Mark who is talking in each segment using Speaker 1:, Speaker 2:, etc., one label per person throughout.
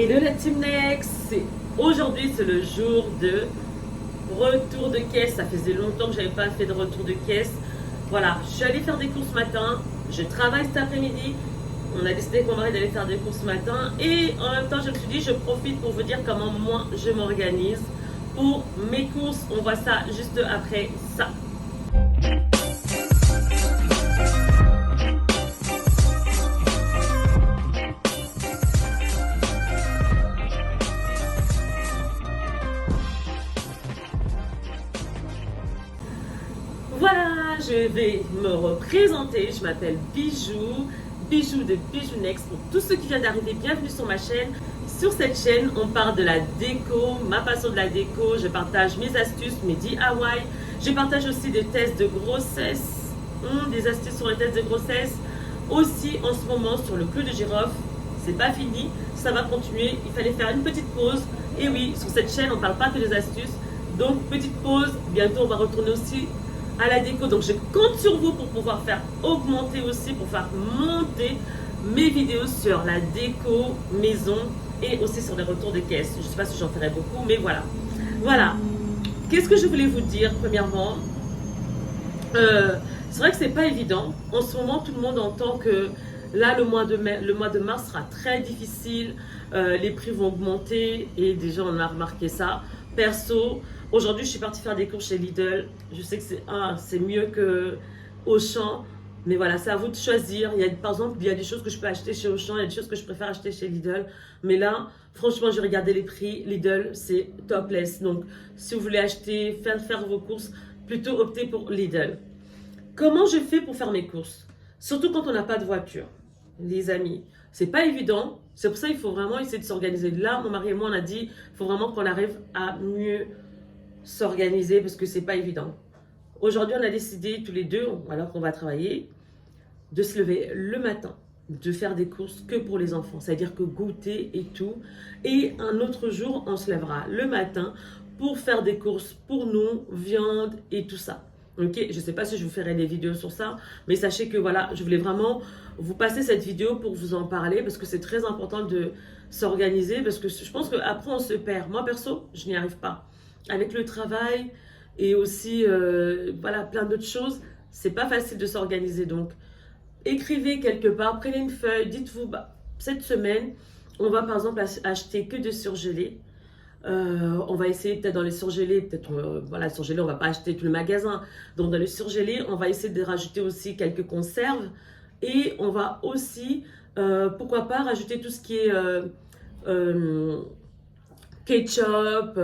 Speaker 1: Hello la Team Next, aujourd'hui c'est le jour de retour de caisse. Ça faisait longtemps que j'avais pas fait de retour de caisse. Voilà, je suis allée faire des courses ce matin, je travaille cet après-midi. On a décidé avec mon mari d'aller faire des courses ce matin et en même temps je me suis dit je profite pour vous dire comment moi je m'organise pour mes courses. On voit ça juste après ça. Voilà, je vais me représenter. Je m'appelle Bijou, Bijou de Bijou Next. Pour tous ceux qui viennent d'arriver, bienvenue sur ma chaîne. Sur cette chaîne, on parle de la déco, ma passion de la déco. Je partage mes astuces, mes DIY. Je partage aussi des tests de grossesse, des astuces sur les tests de grossesse. Aussi, en ce moment, sur le clou de girofle, c'est pas fini, ça va continuer. Il fallait faire une petite pause. Et oui, sur cette chaîne, on ne parle pas que des astuces. Donc, petite pause. Bientôt, on va retourner aussi à la déco. Donc je compte sur vous pour pouvoir faire augmenter aussi, pour faire monter mes vidéos sur la déco maison et aussi sur les retours de caisse. Je ne sais pas si j'en ferai beaucoup, mais voilà. Voilà. Qu'est-ce que je voulais vous dire premièrement? C'est vrai que c'est pas évident. En ce moment, tout le monde entend que là, le mois de mars sera très difficile. Les prix vont augmenter et déjà on a remarqué ça. Perso, aujourd'hui, je suis partie faire des courses chez Lidl. Je sais que c'est mieux que Auchan. Mais voilà, c'est à vous de choisir. Par exemple, il y a des choses que je peux acheter chez Auchan. Il y a des choses que je préfère acheter chez Lidl. Mais là, franchement, j'ai regardé les prix. Lidl, c'est topless. Donc, si vous voulez acheter, faire vos courses, plutôt optez pour Lidl. Comment je fais pour faire mes courses? Surtout quand on n'a pas de voiture, les amis. C'est pas évident. C'est pour ça qu'il faut vraiment essayer de s'organiser. Là, mon mari et moi, on a dit, il faut vraiment qu'on arrive à mieux s'organiser parce que c'est pas évident. Aujourd'hui, on a décidé tous les deux, alors qu'on va travailler, de se lever le matin, de faire des courses que pour les enfants. C'est-à-dire que goûter et tout. Et un autre jour, on se lèvera le matin pour faire des courses pour nous, viande et tout ça. Ok, je ne sais pas si je vous ferai des vidéos sur ça, mais sachez que voilà, je voulais vraiment vous passer cette vidéo pour vous en parler parce que c'est très important de s'organiser parce que je pense qu'après on se perd. Moi perso, je n'y arrive pas. Avec le travail et aussi voilà, plein d'autres choses, c'est pas facile de s'organiser. Donc écrivez quelque part, prenez une feuille, dites-vous bah, cette semaine, on va par exemple acheter que de surgelés. On va essayer peut-être dans les surgelés, voilà, surgelés, on va pas acheter tout le magasin. Donc dans les surgelés, on va essayer de rajouter aussi quelques conserves et on va aussi, pourquoi pas, rajouter tout ce qui est ketchup,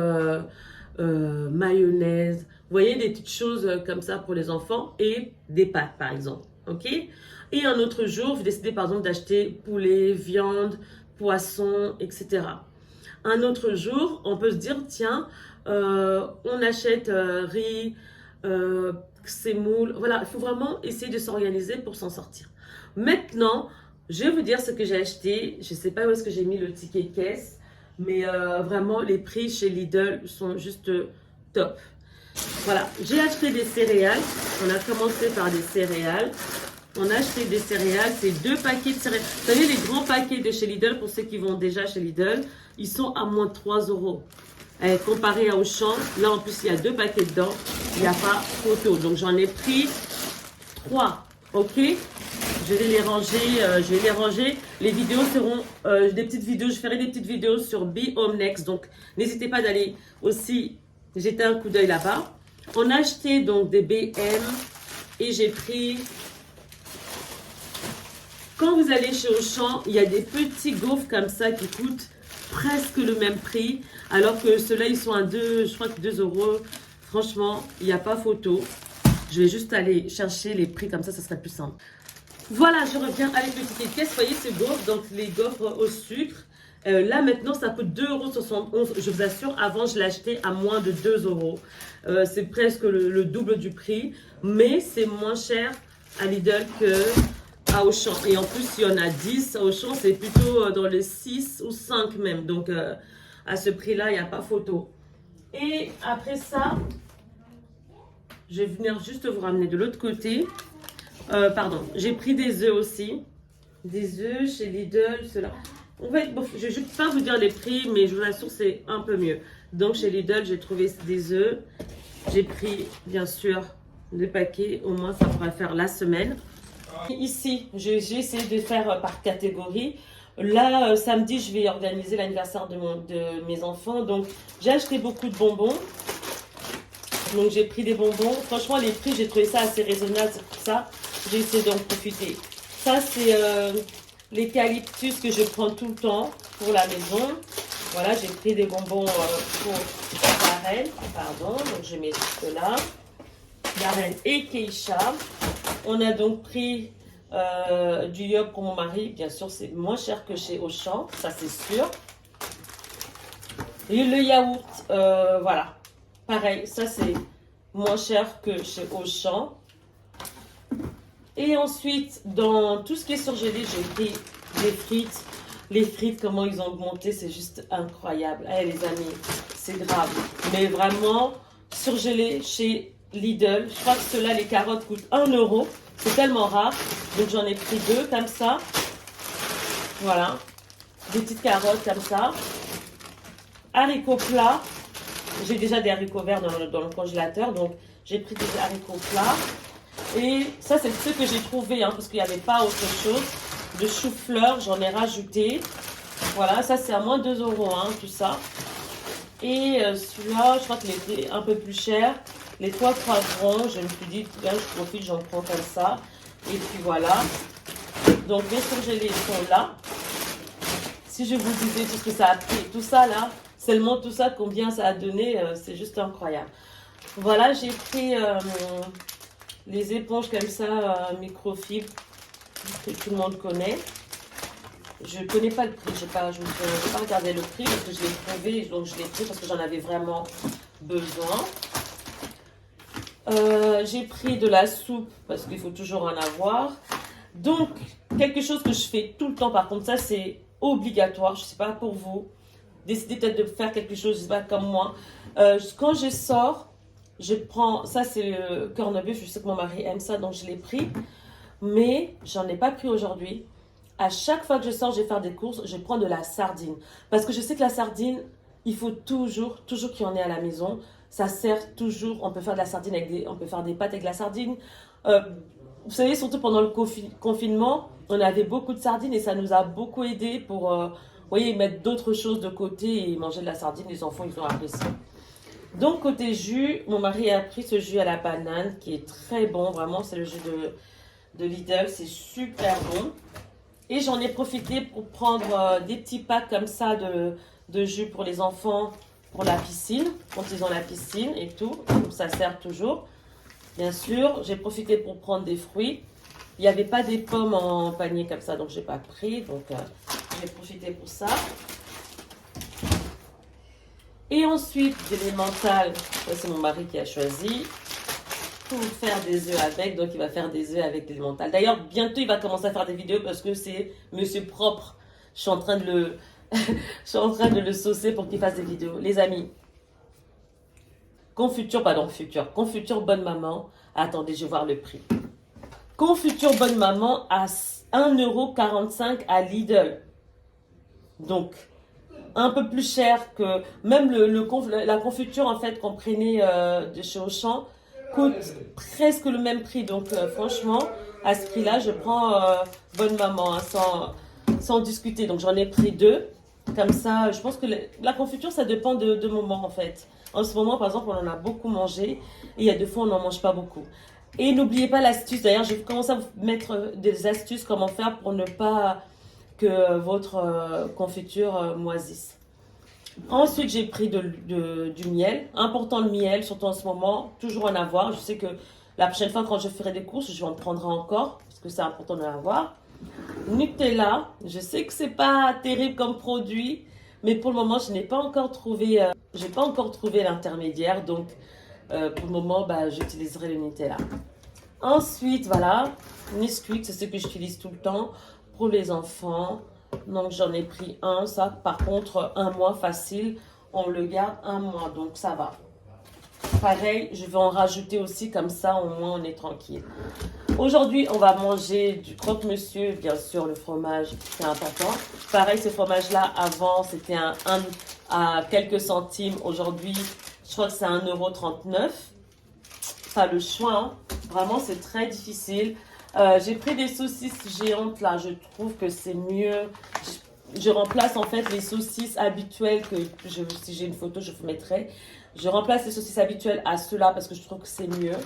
Speaker 1: mayonnaise. Vous voyez, des petites choses comme ça pour les enfants et des pâtes par exemple. Ok? Et un autre jour, vous décidez par exemple d'acheter poulet, viande, poisson, etc. Un autre jour, on peut se dire, tiens, on achète riz, semoule. Voilà, il faut vraiment essayer de s'organiser pour s'en sortir. Maintenant, je vais vous dire ce que j'ai acheté. Je ne sais pas où est-ce que j'ai mis le ticket de caisse, mais vraiment, les prix chez Lidl sont juste top. Voilà, j'ai acheté des céréales. On a commencé par des céréales. On a acheté des céréales, c'est 2 paquets de céréales. Vous savez, les grands paquets de chez Lidl, pour ceux qui vont déjà chez Lidl, ils sont à moins de 3 €. Comparé à Auchan, là en plus il y a 2 paquets dedans, il n'y a pas photo. Donc j'en ai pris 3, ok? Je vais les ranger, Les vidéos seront des petites vidéos, je ferai des petites vidéos sur Be Home Next. Donc n'hésitez pas d'aller aussi jeter un coup d'œil là-bas. On a acheté donc des BM et j'ai pris... Quand vous allez chez Auchan, il y a des petits gaufres comme ça qui coûtent presque le même prix. Alors que ceux-là, ils sont à 2, je crois que 2 €. Franchement, il n'y a pas photo. Je vais juste aller chercher les prix comme ça serait plus simple. Voilà, je reviens avec le ticket de caisse. Vous voyez ces gaufres, donc les gaufres au sucre. Là, maintenant, ça coûte 2,71 €. Je vous assure, avant, je l'achetais à moins de 2 €. C'est presque le double du prix. Mais c'est moins cher à Lidl que... à Auchan. Et en plus, il y en a 10 à Auchan, c'est plutôt dans les 6 ou 5 même. Donc, à ce prix-là, il n'y a pas photo. Et après ça, je vais venir juste vous ramener de l'autre côté. Pardon, j'ai pris des œufs aussi. Des œufs chez Lidl, ceux-là. En fait, bon, je ne vais pas vous dire les prix, mais je vous assure, c'est un peu mieux. Donc, chez Lidl, j'ai trouvé des œufs. J'ai pris, bien sûr, le paquet. Au moins, ça pourra faire la semaine. Ici, j'ai essayé de faire par catégorie. Là, samedi, je vais organiser l'anniversaire de mes enfants. Donc, j'ai acheté beaucoup de bonbons. Donc, j'ai pris des bonbons. Franchement, les prix, j'ai trouvé ça assez raisonnable. C'est pour ça j'ai essayé d'en profiter. Ça, c'est l'eucalyptus que je prends tout le temps pour la maison. Voilà, j'ai pris des bonbons pour la reine. Pardon, donc je mets cela. La reine et Keisha. On a donc pris du yop pour mon mari. Bien sûr, c'est moins cher que chez Auchan, ça c'est sûr. Et le yaourt, voilà. Pareil, ça c'est moins cher que chez Auchan. Et ensuite, dans tout ce qui est surgelé, j'ai pris les frites. Les frites, comment ils ont augmenté, c'est juste incroyable. Eh les amis, c'est grave. Mais vraiment, surgelé chez Lidl. Je crois que ceux-là, les carottes coûtent 1 euro. C'est tellement rare. Donc j'en ai pris 2 comme ça. Voilà. Des petites carottes comme ça. Haricots plats. J'ai déjà des haricots verts dans le congélateur. Donc j'ai pris des haricots plats. Et ça, c'est ce que j'ai trouvé, hein, parce qu'il n'y avait pas autre chose. De chou-fleur, j'en ai rajouté. Voilà, ça c'est à moins 2 euros, hein, tout ça. Et celui-là, je crois qu'il était un peu plus cher. Les 3 poivrons, je me suis dit, là, je profite, j'en prends comme ça. Et puis voilà. Donc, mes surgelés sont là. Si je vous disais tout ce que ça a pris, tout ça là, seulement tout ça, combien ça a donné, c'est juste incroyable. Voilà, j'ai pris les éponges comme ça, microfibre, que tout le monde connaît. Je ne connais pas le prix, je n'ai pas regardé le prix parce que je l'ai trouvé, donc je l'ai pris parce que j'en avais vraiment besoin. J'ai pris de la soupe parce qu'il faut toujours en avoir. Donc, quelque chose que je fais tout le temps, par contre, ça c'est obligatoire, je ne sais pas pour vous. Décidez peut-être de faire quelque chose, je ne sais pas, comme moi. Quand je sors, je prends, ça c'est le corned-beef, je sais que mon mari aime ça, donc je l'ai pris. Mais j'en ai pas pris aujourd'hui. À chaque fois que je sors, je vais faire des courses, je prends de la sardine. Parce que je sais que la sardine, il faut toujours qu'il y en ait à la maison. Ça sert toujours. On peut faire de la sardine on peut faire des pâtes avec de la sardine. Vous savez, surtout pendant le confinement, on avait beaucoup de sardines et ça nous a beaucoup aidé pour, vous voyez, mettre d'autres choses de côté et manger de la sardine. Les enfants, ils ont apprécié. Donc, côté jus, mon mari a pris ce jus à la banane qui est très bon. Vraiment, c'est le jus de Lidl. C'est super bon. Et j'en ai profité pour prendre des petits packs comme ça de jus pour les enfants pour la piscine, quand ils ont la piscine et tout. Donc ça sert toujours. Bien sûr, j'ai profité pour prendre des fruits. Il n'y avait pas des pommes en panier comme ça, donc je n'ai pas pris. Donc j'ai profité pour ça. Et ensuite, de l'emmental, c'est mon mari qui a choisi. Pour faire des œufs avec, donc il va faire des œufs avec l'emmental. D'ailleurs, bientôt il va commencer à faire des vidéos parce que c'est monsieur propre. Je suis en train de le, je suis en train de le saucer pour qu'il fasse des vidéos. Les amis, confiture bonne maman. Attendez, je vais voir le prix. Confiture bonne maman à 1,45 € à Lidl. Donc, un peu plus cher que même la confiture en fait qu'on prenait de chez Auchan. Coûte presque le même prix, donc franchement à ce prix là je prends bonne maman, hein, sans discuter. Donc j'en ai pris 2 comme ça. Je pense que la confiture ça dépend de moment en fait. En ce moment par exemple on en a beaucoup mangé et il y a 2 fois on n'en mange pas beaucoup. Et n'oubliez pas l'astuce, d'ailleurs je vais commencer à vous mettre des astuces comment faire pour ne pas que votre confiture moisisse. Ensuite, j'ai pris du miel. Important le miel, surtout en ce moment. Toujours en avoir. Je sais que la prochaine fois, quand je ferai des courses, je vais en prendre encore. Parce que c'est important d'en avoir. Nutella. Je sais que c'est pas terrible comme produit. Mais pour le moment, je n'ai pas encore trouvé, l'intermédiaire. Donc, pour le moment, j'utiliserai le Nutella. Ensuite, voilà. Nesquik, c'est ce que j'utilise tout le temps pour les enfants. Donc j'en ai pris un, ça par contre 1 mois facile, on le garde 1 mois, donc ça va. Pareil, je vais en rajouter aussi comme ça, au moins on est tranquille. Aujourd'hui, on va manger du croque-monsieur, bien sûr, le fromage, c'est important. Pareil, ce fromage-là, avant, c'était à quelques centimes. Aujourd'hui, je crois que c'est 1,39 €. Pas le choix, hein. Vraiment, c'est très difficile. J'ai pris des saucisses géantes, là, je trouve que c'est mieux. Je remplace en fait les saucisses habituelles si j'ai une photo, je vous mettrai. Je remplace les saucisses habituelles à ceux-là parce que je trouve que c'est mieux.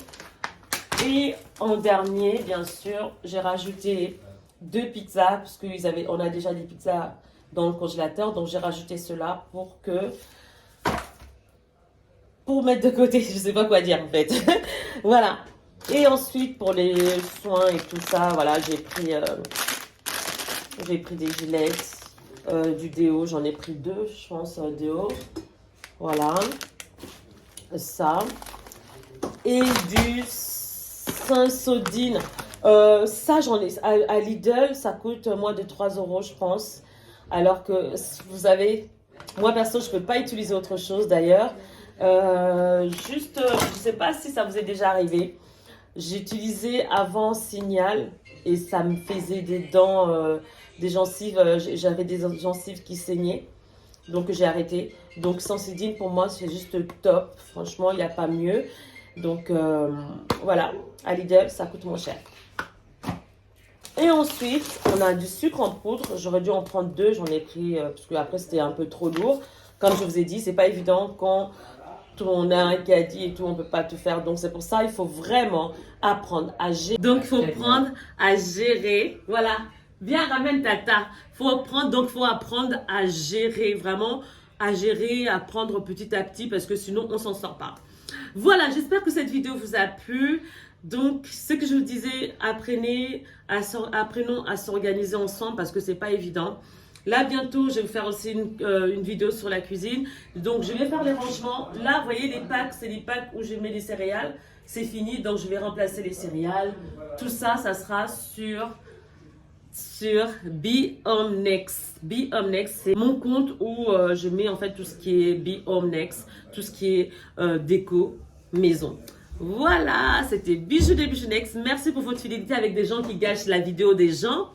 Speaker 1: Et en dernier, bien sûr, j'ai rajouté 2 pizzas parce qu'on a déjà des pizzas dans le congélateur. Donc, j'ai rajouté cela pour mettre de côté. Je ne sais pas quoi dire en fait. Voilà. Et ensuite, pour les soins et tout ça, voilà, j'ai pris des gilettes, du déo. J'en ai pris 2, je pense, déo. Voilà. Ça. Et du Saint-Sodine. Ça, j'en ai à Lidl, ça coûte moins de 3 €, je pense. Alors que vous avez, moi perso, je peux pas utiliser autre chose d'ailleurs. Je sais pas si ça vous est déjà arrivé. J'ai utilisé avant Signal et ça me faisait des dents, des gencives. J'avais des gencives qui saignaient, donc j'ai arrêté. Donc Saint-Sodine pour moi c'est juste top. Franchement, il n'y a pas mieux. Donc voilà, à Lidl, ça coûte moins cher. Et ensuite, on a du sucre en poudre. J'aurais dû en prendre 2, j'en ai pris parce que après c'était un peu trop lourd. Comme je vous ai dit, c'est pas évident quand on a un caddie et tout, on peut pas tout faire. Donc c'est pour ça, il faut vraiment apprendre à gérer. Donc il faut apprendre à gérer. Voilà, viens ramène Tata. Faut apprendre à gérer, vraiment à gérer, apprendre petit à petit parce que sinon on s'en sort pas. Voilà, j'espère que cette vidéo vous a plu. Donc, ce que je vous disais, apprenons à s'organiser ensemble parce que c'est pas évident. Là, bientôt, je vais vous faire aussi une vidéo sur la cuisine. Donc, je vais faire les rangements. Là, vous voyez, les packs, c'est les packs où je mets les céréales. C'est fini, donc je vais remplacer les céréales. Tout ça, ça sera sur Be Home Next. Be Home Next, c'est mon compte où je mets en fait tout ce qui est Be Home Next, tout ce qui est déco, maison. Voilà, c'était Bijou de Bijou Next. Merci pour votre fidélité avec des gens qui gâchent la vidéo des gens.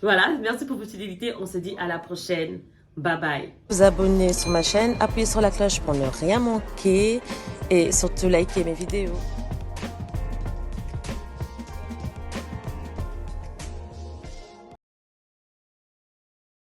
Speaker 1: Voilà, merci pour votre fidélité. On se dit à la prochaine. Bye bye.
Speaker 2: Vous abonner sur ma chaîne, appuyez sur la cloche pour ne rien manquer et surtout liker mes vidéos.